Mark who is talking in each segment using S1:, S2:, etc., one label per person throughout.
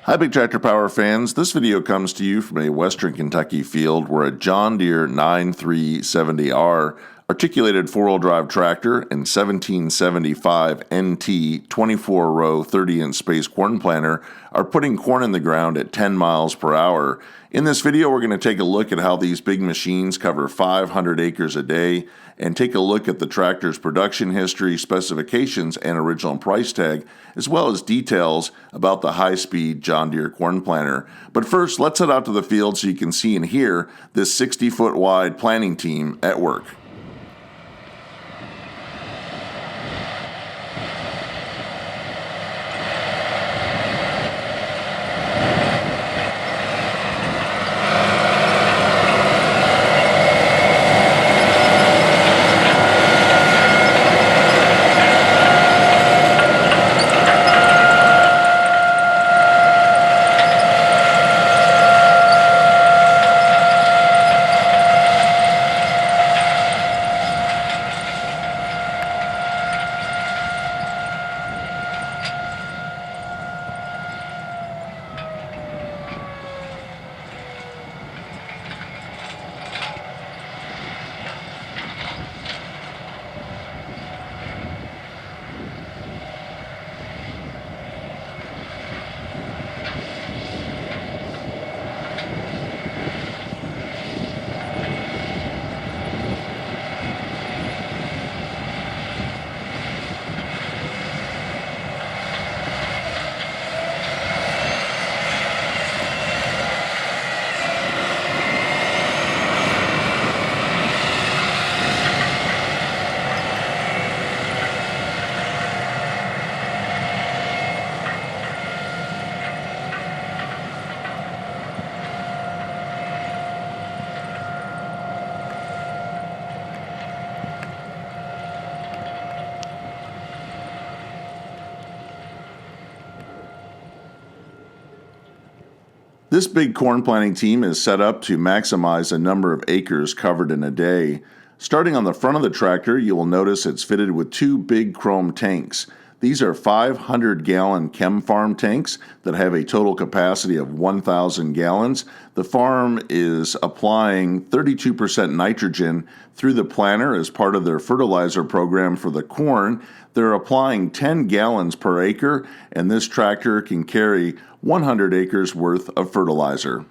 S1: Hi Big Tractor Power fans, this video comes to you from a western Kentucky field where a John Deere 9370R articulated four-wheel drive tractor and 1775 NT 24-row 30-inch space corn planter are putting corn in the ground at 10 miles per hour. In this video, we're going to take a look at how these big machines cover 500 acres a day and take a look at the tractor's production history, specifications, and original price tag, as well as details about the high-speed John Deere corn planter. But first, let's head out to the field so you can see and hear this 60-foot wide planting team at work. This big corn planting team is set up to maximize the number of acres covered in a day. Starting on the front of the tractor, you will notice it's fitted with two big chrome tanks. These are 500-gallon chem farm tanks that have a total capacity of 1,000 gallons. The farm is applying 32% nitrogen through the planter as part of their fertilizer program for the corn. They're applying 10 gallons per acre, and this tractor can carry 100 acres worth of fertilizer.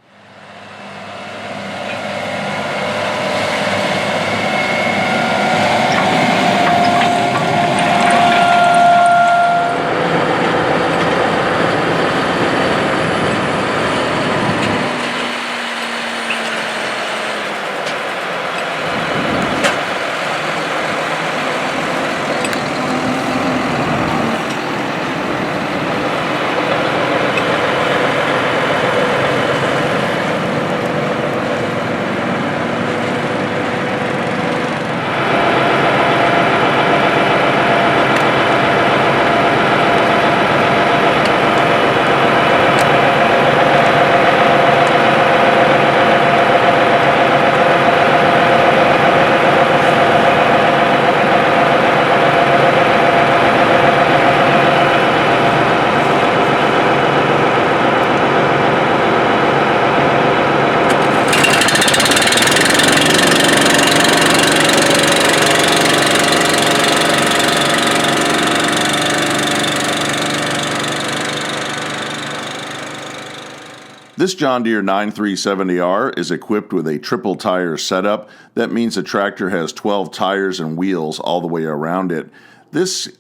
S1: This John Deere 9370R is equipped with a triple tire setup. That means the tractor has 12 tires and wheels all the way around it. This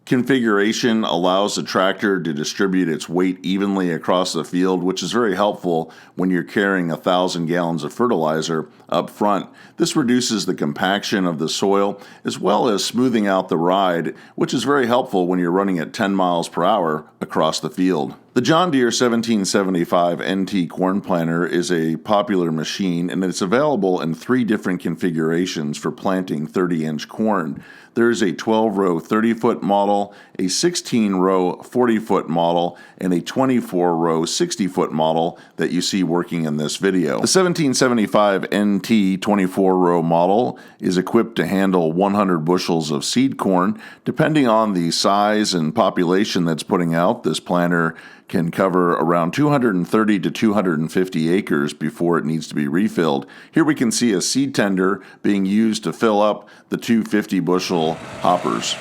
S1: configuration allows the tractor to distribute its weight evenly across the field, which is very helpful when you're carrying 1,000 gallons of fertilizer up front. This reduces the compaction of the soil as well as smoothing out the ride, which is very helpful when you're running at 10 miles per hour across the field. The John Deere 1775 NT corn planter is a popular machine, and it's available in 3 different configurations for planting 30-inch corn. There is a 12-row 30-foot model, a 16-row 40-foot model, and a 24-row 60-foot model that you see working in this video. The 1775 NT 24-row model is equipped to handle 100 bushels of seed corn. Depending on the size and population that's putting out, this planter can cover around 230 to 250 acres before it needs to be refilled. Here we can see a seed tender being used to fill up the 250 bushel hoppers.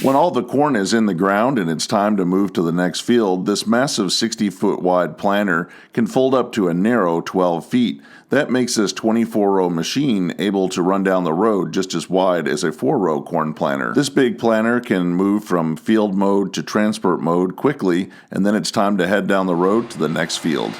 S1: When all the corn is in the ground and it's time to move to the next field, this massive 60-foot wide planter can fold up to a narrow 12 feet. That makes this 24-row machine able to run down the road just as wide as a 4-row corn planter. This big planter can move from field mode to transport mode quickly, and then it's time to head down the road to the next field.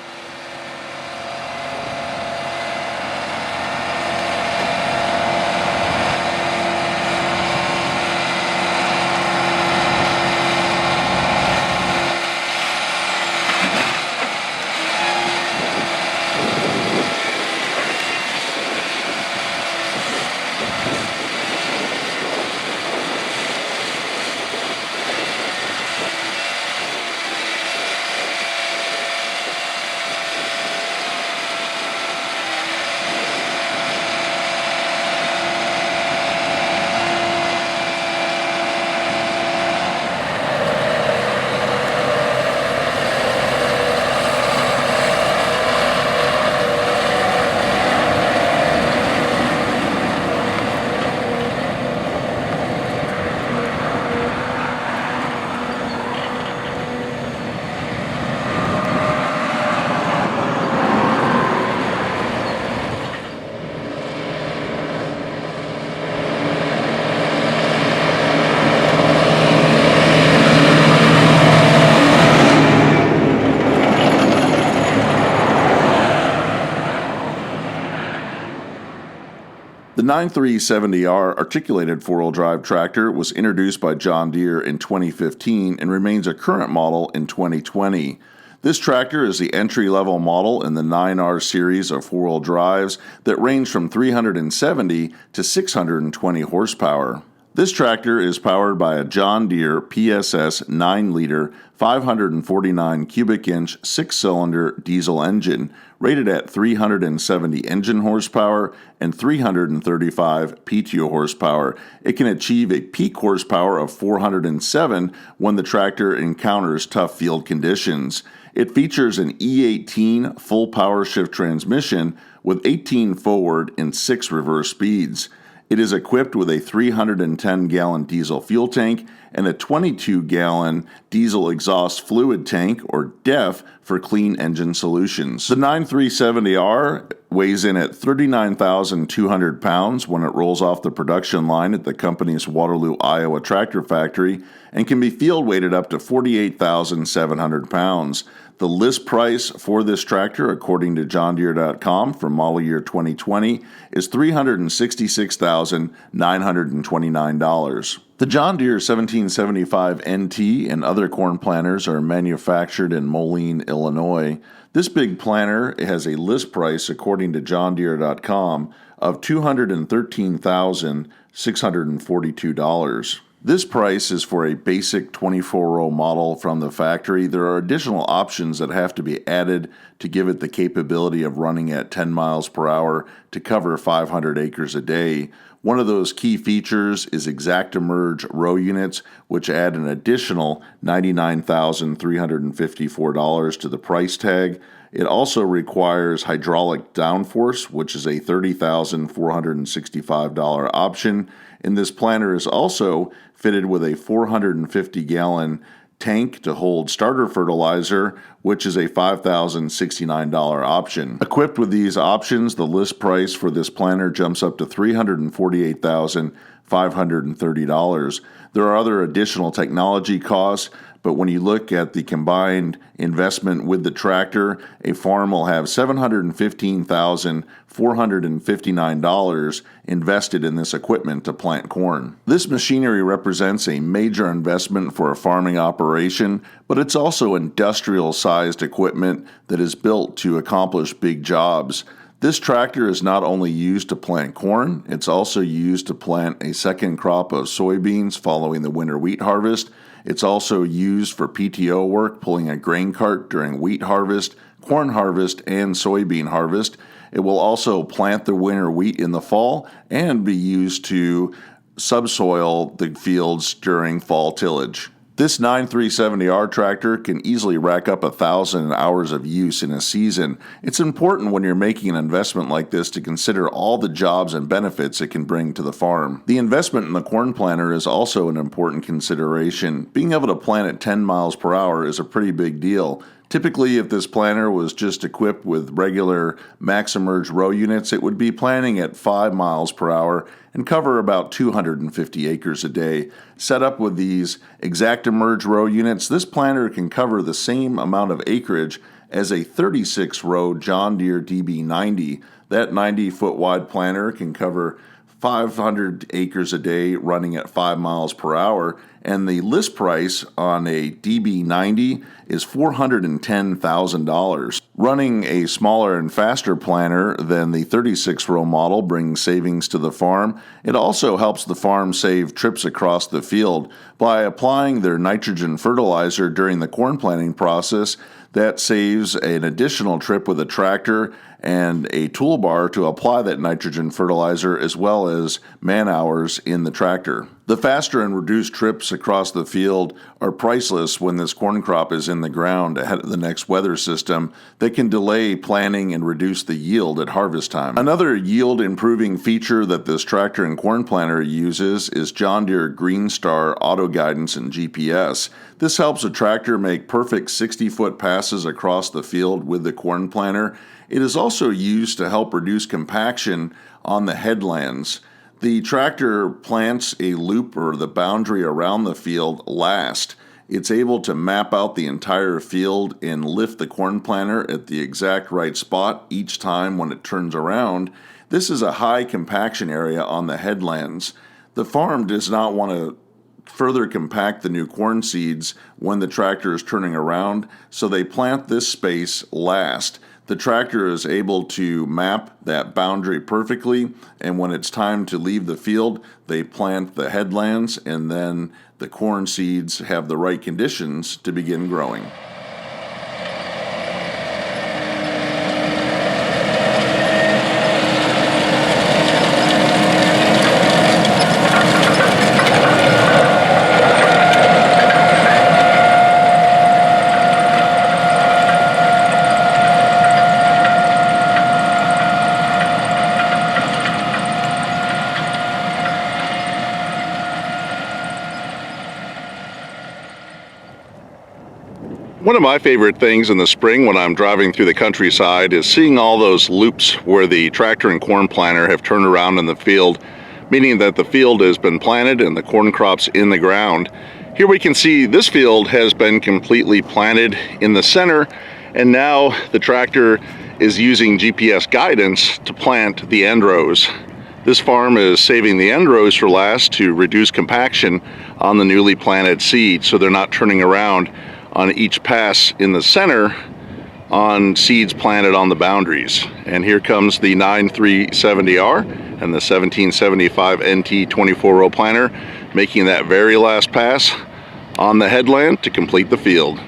S1: The 9370R articulated four-wheel drive tractor was introduced by John Deere in 2015 and remains a current model in 2020. This tractor is the entry-level model in the 9R series of four-wheel drives that range from 370 to 620 horsepower. This tractor is powered by a John Deere PSS 9-liter, 549 cubic inch, 6-cylinder diesel engine, rated at 370 engine horsepower and 335 PTO horsepower. It can achieve a peak horsepower of 407 when the tractor encounters tough field conditions. It features an E18 full power shift transmission with 18 forward and 6 reverse speeds. It is equipped with a 310-gallon diesel fuel tank and a 22-gallon diesel exhaust fluid tank, or DEF, for clean engine solutions. The 9370R weighs in at 39,200 pounds when it rolls off the production line at the company's Waterloo, Iowa tractor factory, and can be field weighted up to 48,700 pounds. The list price for this tractor, according to JohnDeere.com for model year 2020, is $366,929. The John Deere 1775 NT and other corn planters are manufactured in Moline, Illinois. This big planter has a list price, according to JohnDeere.com, of $213,642. This price is for a basic 24-row model from the factory. There are additional options that have to be added to give it the capability of running at 10 miles per hour to cover 500 acres a day. One of those key features is ExactEmerge row units, which add an additional $99,354 to the price tag. It also requires hydraulic downforce, which is a $30,465 option. And this planter is also fitted with a 450-gallon tank to hold starter fertilizer, which is a $5,069 option. Equipped with these options, the list price for this planter jumps up to $348,530. There are other additional technology costs, but when you look at the combined investment with the tractor, a farm will have $715,459 invested in this equipment to plant corn. This machinery represents a major investment for a farming operation, but it's also industrial-sized equipment that is built to accomplish big jobs. This tractor is not only used to plant corn, it's also used to plant a second crop of soybeans following the winter wheat harvest. It's also used for PTO work, pulling a grain cart during wheat harvest, corn harvest, and soybean harvest. It will also plant the winter wheat in the fall and be used to subsoil the fields during fall tillage. This 9370R tractor can easily rack up 1,000 hours of use in a season. It's important when you're making an investment like this to consider all the jobs and benefits it can bring to the farm. The investment in the corn planter is also an important consideration. Being able to plant at 10 miles per hour is a pretty big deal. Typically, if this planter was just equipped with regular max-emerge row units, it would be planting at 5 miles per hour and cover about 250 acres a day. Set up with these exact emerge row units, this planter can cover the same amount of acreage as a 36-row John Deere DB90. That 90-foot wide planter can cover 500 acres a day running at 5 miles per hour, and the list price on a DB90 is $410,000. Running a smaller and faster planter than the 36-row model brings savings to the farm. It also helps the farm save trips across the field. By applying their nitrogen fertilizer during the corn planting process, that saves an additional trip with a tractor and a toolbar to apply that nitrogen fertilizer, as well as man hours in the tractor. The faster and reduced trips across the field are priceless when this corn crop is in the ground ahead of the next weather system that can delay planting and reduce the yield at harvest time. Another yield improving feature that this tractor and corn planter uses is John Deere Green Star auto guidance and GPS. This helps a tractor make perfect 60-foot passes across the field with the corn planter. It is also used to help reduce compaction on the headlands. The tractor plants a loop or the boundary around the field last. It's able to map out the entire field and lift the corn planter at the exact right spot each time when it turns around. This is a high compaction area on the headlands. The farm does not want to further compact the new corn seeds when the tractor is turning around, so they plant this space last. The tractor is able to map that boundary perfectly, and when it's time to leave the field, they plant the headlands, and then the corn seeds have the right conditions to begin growing. One of my favorite things in the spring when I'm driving through the countryside is seeing all those loops where the tractor and corn planter have turned around in the field, meaning that the field has been planted and the corn crop's in the ground. Here we can see this field has been completely planted in the center, and now the tractor is using GPS guidance to plant the end rows. This farm is saving the end rows for last to reduce compaction on the newly planted seed, so they're not turning around on each pass in the center on seeds planted on the boundaries. And here comes the 9370R and the 1775 NT 24-row planter making that very last pass on the headland to complete the field.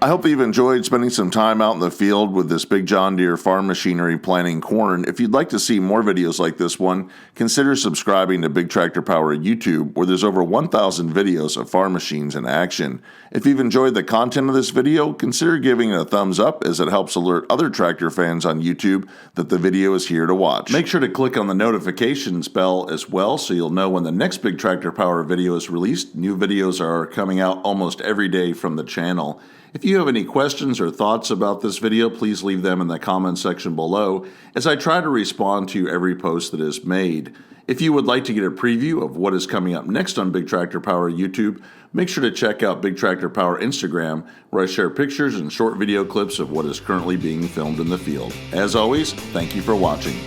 S1: I hope you've enjoyed spending some time out in the field with this big John Deere farm machinery planting corn. If you'd like to see more videos like this one, consider subscribing to Big Tractor Power YouTube, where there's over 1,000 videos of farm machines in action. If you've enjoyed the content of this video, consider giving it a thumbs up, as it helps alert other tractor fans on YouTube that the video is here to watch. Make sure to click on the notifications bell as well, so you'll know when the next Big Tractor Power video is released. New videos are coming out almost every day from the channel. If you have any questions or thoughts about this video, please leave them in the comment section below, as I try to respond to every post that is made. If you would like to get a preview of what is coming up next on Big Tractor Power YouTube, make sure to check out Big Tractor Power Instagram, where I share pictures and short video clips of what is currently being filmed in the field. As always, thank you for watching.